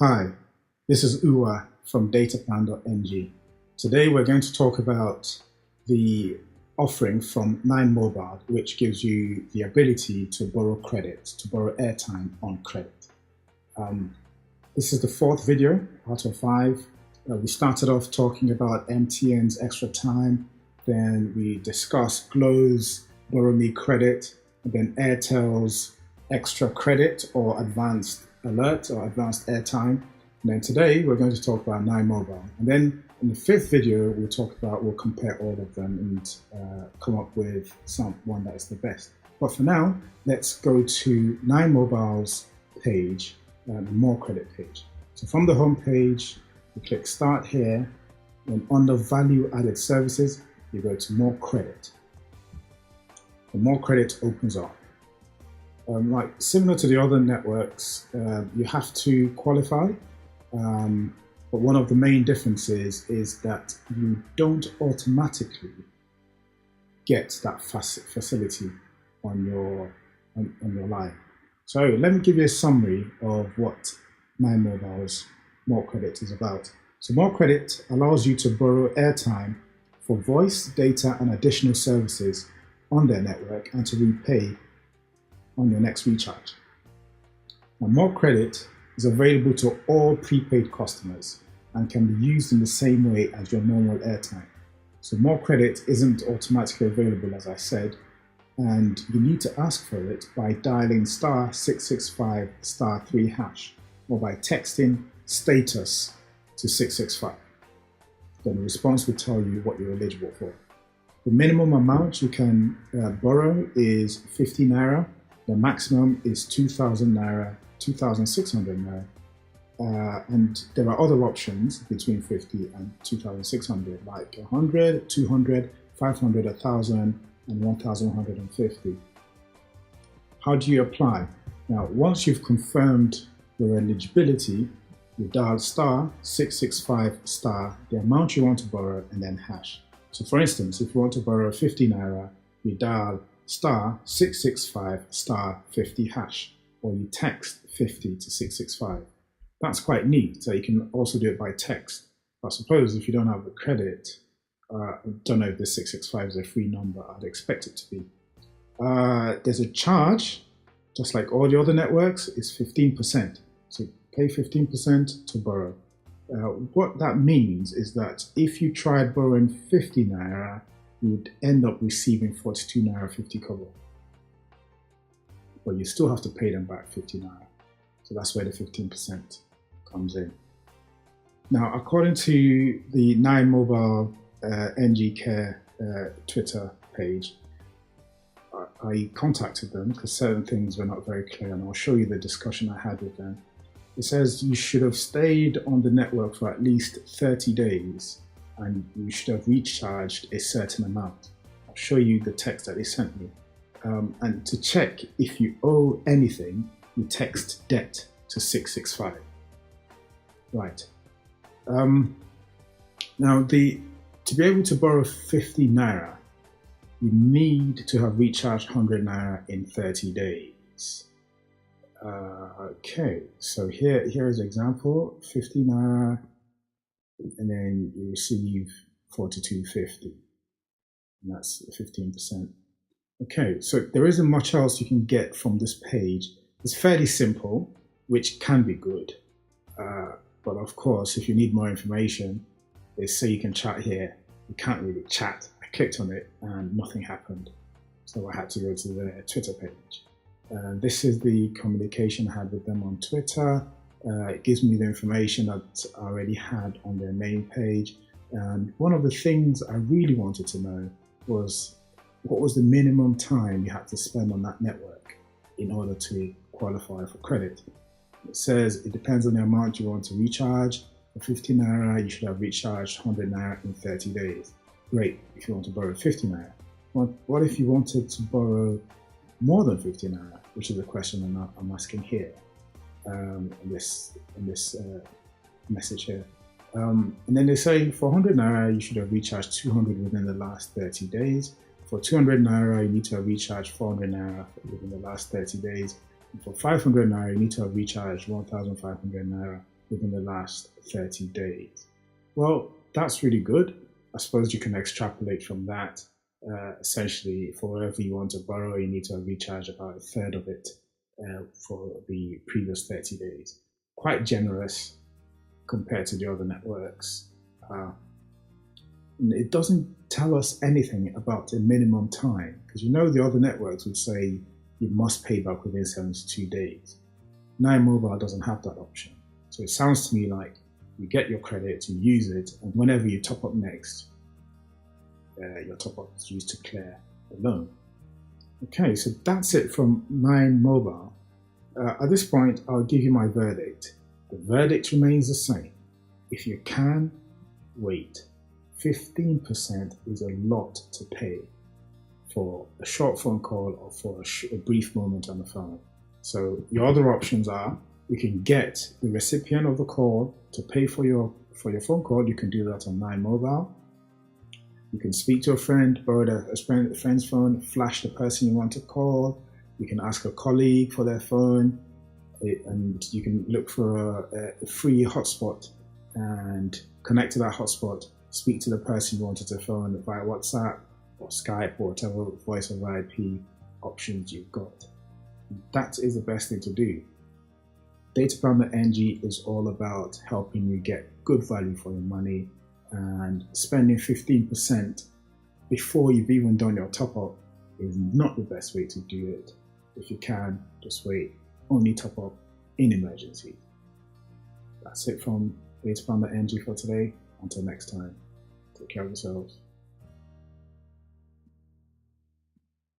Hi, this is Uwa from dataplan.ng. Today we're going to talk about the offering from 9mobile, which gives you the ability to borrow credit, to borrow airtime on credit. This is the fourth video out of 5. We started off talking about MTN's extra time, then we discussed Glow's borrow me credit, and then Airtel's extra credit or advanced alert or advanced airtime. And then today we're going to talk about 9mobile. And then in the fifth video, we'll compare all of them and come up with one that is the best. But for now, let's go to 9mobile's page, the More Credit page. So from the home page, you click Start here, and under Value Added Services, you go to More Credit. The More Credit opens up. Like similar to the other networks, you have to qualify, but one of the main differences is that you don't automatically get that facility on your line. So let me give you a summary of what 9mobile's More Credit is about. So More Credit allows you to borrow airtime for voice, data, and additional services on their network and to repay on your next recharge. Now, More Credit is available to all prepaid customers and can be used in the same way as your normal airtime. So More Credit isn't automatically available, as I said, and you need to ask for it by dialing *665 *3# or by texting status to 665. Then the response will tell you what you're eligible for. The minimum amount you can borrow is 50 naira. The maximum is 2,000 naira, 2,600 naira, and there are other options between 50 and 2,600, like 100, 200, 500, 1,000, and 1,150. How do you apply? Now, once you've confirmed your eligibility, you dial *665 the amount you want to borrow and then hash. So for instance, if you want to borrow 50 naira, you dial *665 *50#, or you text 50 to 665. That's quite neat. So you can also do it by text. But suppose if you don't have the credit, I don't know if the 665 is a free number. I'd expect it to be. There's a charge, just like all the other networks, is 15%. So pay 15% to borrow. What that means is that if you tried borrowing 50 naira, you would end up receiving 42 naira 50 kobo. But you still have to pay them back 50 naira. So that's where the 15% comes in. Now, according to the 9mobile NG Care Twitter page, I contacted them because certain things were not very clear, and I'll show you the discussion I had with them. It says you should have stayed on the network for at least 30 days and you should have recharged a certain amount. I'll show you the text that they sent me. And to check if you owe anything, you text debt to 665. Right. Now, to be able to borrow 50 naira, you need to have recharged 100 naira in 30 days. Okay, so here is an example, 50 naira, and then you receive 42.50, and that's 15%. Okay, so there isn't much else you can get from this page. It's fairly simple, which can be good, but of course, if you need more information, they say you can chat here. You can't really chat. I clicked on it and nothing happened, so I had to go to their Twitter page. This is the communication I had with them on Twitter. It gives me the information that I already had on their main page. And one of the things I really wanted to know was what was the minimum time you had to spend on that network in order to qualify for credit. It says it depends on the amount you want to recharge. For 50 naira, you should have recharged 100 naira in 30 days. Great, if you want to borrow 50 naira. What if you wanted to borrow more than 50 naira, which is a question I'm asking here in this message here. And then they say for 100 naira, you should have recharged 200 within the last 30 days. For 200 naira, you need to have recharged 400 naira within the last 30 days. And for 500 naira, you need to have recharged 1,500 naira within the last 30 days. Well, that's really good. I suppose you can extrapolate from that. Essentially, for whatever you want to borrow, you need to recharge about a third of it for the previous 30 days. Quite generous compared to the other networks. It doesn't tell us anything about a minimum time, because the other networks would say you must pay back within 72 days. 9mobile doesn't have that option. So it sounds to me like you get your credit, you use it, and whenever you top up next, your top up is used to clear the loan. Okay, so that's it from 9mobile. At this point, I'll give you my verdict. The verdict remains the same. If you can, wait. 15% is a lot to pay for a short phone call or for a brief moment on the phone. So your other options are, you can get the recipient of the call to pay for your phone call. You can do that on 9mobile. You can speak to a friend, borrow a friend's phone, flash the person you want to call. You can ask a colleague for their phone, and you can look for a free hotspot and connect to that hotspot, speak to the person you wanted to phone via WhatsApp or Skype or whatever voice over IP options you've got. That is the best thing to do. Dataplan.ng is all about helping you get good value for your money, and spending 15% before you've even done your top up is not the best way to do it. If you can, just wait. Only top up in emergencies. That's it from dataplan.ng for today. Until next time, take care of yourselves.